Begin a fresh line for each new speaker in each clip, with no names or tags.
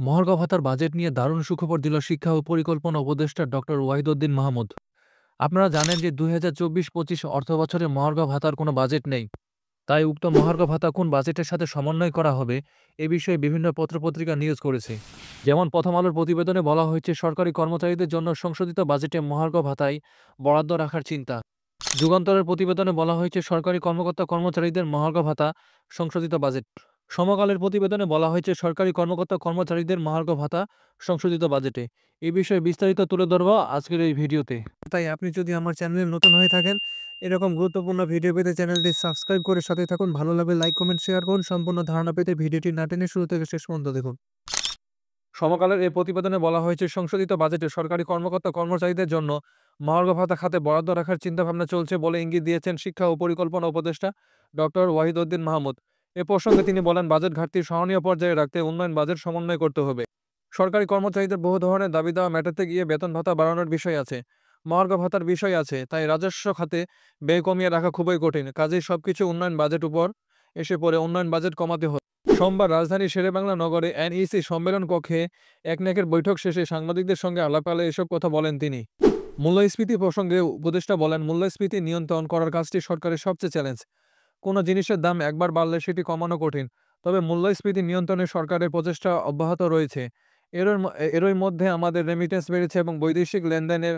মহার্ঘ ভাতার বাজেট নিয়ে দারুণ সুখবর দিল শিক্ষা ও পরিকল্পনা উপদেষ্টা ডক্টর ওয়াহিদউদ্দিন মাহমুদ। আপনারা জানেন যে ২০২৪-২৫ অর্থবছরে মহার্ঘ ভাতার কোনো বাজেট নেই। তাই উক্ত মহার্ঘ ভাতা কোন বাজেটের সাথে সমন্বয় করা হবে এ বিষয়ে বিভিন্ন পত্রপত্রিকা নিউজ করেছে। যেমন প্রথম আলোর প্রতিবেদনে বলা হয়েছে সরকারি কর্মচারীদের জন্য সংশোধিত বাজেটে মহার্ঘ ভাতায় বরাদ্দ রাখার চিন্তা। যুগান্তরের প্রতিবেদনে বলা হয়েছে সরকারি কর্মকর্তা কর্মচারীদের মহার্ঘ ভাতা সংশোধিত বাজেট। সমকালের প্রতিবেদনে বলা হয়েছে সরকারি কর্মকর্তা কর্মচারীদের মহার্ঘ ভাতা সংশোধিত বাজেটে। এই বিষয়ে বিস্তারিত তুলে ধরব আজকের এই ভিডিওতে। তাই আপনি যদি আমার চ্যানেলে নতুন হয়ে থাকেন, এরকম গুরুত্বপূর্ণ ভিডিও পেতে চ্যানেলটি সাবস্ক্রাইব করে সাথে থাকুন। ভালো লাগলে লাইক কমেন্ট শেয়ার করুন। সম্পূর্ণ ধারণা পেতে ভিডিওটি না টেনে শুরু থেকে শেষ পর্যন্ত দেখুন। সমকালের এই প্রতিবেদনে বলা হয়েছে সংশোধিত বাজেটে সরকারি কর্মকর্তা কর্মচারীদের জন্য মহার্ঘ ভাতা খাতে বরাদ্দ রাখার চিন্তাভাবনা চলছে বলে ইঙ্গিত দিয়েছেন শিক্ষা ও পরিকল্পনা উপদেষ্টা ডক্টর ওয়াহিদউদ্দিন মাহমুদ। এ প্রসঙ্গে তিনি বলেন, বাজেট ঘাটতি সহনীয় পর্যায়ে রাখতে উন্নয়ন বাজেট সমন্বয় করতে হবে। সরকারি কর্মচারীদের বহু ধরনের দাবি দেওয়া মেটাতে গিয়ে বেতন ভাতা বাড়ানোর বিষয় আছে, মহার্ঘ ভাতার বিষয় আছে, তাই রাজস্ব খাতে ব্যয় কমিয়ে রাখা খুবই কঠিন। কাজেই সবকিছু উন্নয়ন বাজেট উপর এসে পড়ে উন্নয়ন বাজেট কমাতে হবে। সোমবার রাজধানীর শেরেবাংলা নগরে এনইসি সম্মেলন কক্ষে একনেকের বৈঠক শেষে সাংবাদিকদের সঙ্গে আলাপকালে এসব কথা বলেন তিনি। মূল্যস্ফীতি প্রসঙ্গে উপদেষ্টা বলেন, মূল্যস্ফীতি নিয়ন্ত্রণ করার কাজটি সরকারের সবচেয়ে চ্যালেঞ্জ। কোনো জিনিসের দাম একবার বাড়লে সেটি কমানো কঠিন, তবে মূল্যস্ফীতি নিয়ন্ত্রণে সরকারের প্রচেষ্টা অব্যাহত রয়েছে। এরই মধ্যে আমাদের রেমিটেন্স বেড়েছে এবং বৈদেশিক লেনদেনের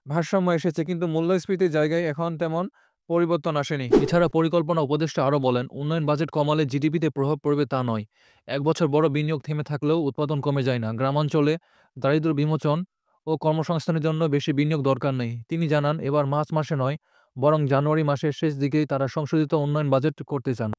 ভারসাম্য এসেছে, কিন্তু মূল্যস্ফীতির জায়গায় এখন তেমন পরিবর্তন আসেনি। এছাড়া পরিকল্পনা উপদেষ্টা আরও বলেন, উন্নয়ন বাজেট কমালে জিডিপিতে প্রভাব পড়বে তা নয়। এক বছর বড় বিনিয়োগ থেমে থাকলেও উৎপাদন কমে যায় না। গ্রামাঞ্চলে দারিদ্র্য বিমোচন ও কর্মসংস্থানের জন্য বেশি বিনিয়োগ দরকার নেই। তিনি জানান, এবার মার্চ মাসে নয়, বরং জানুয়ারি মাসের শেষ দিকেই তারা সংশোধিত উন্নয়ন বাজেট করতে চান।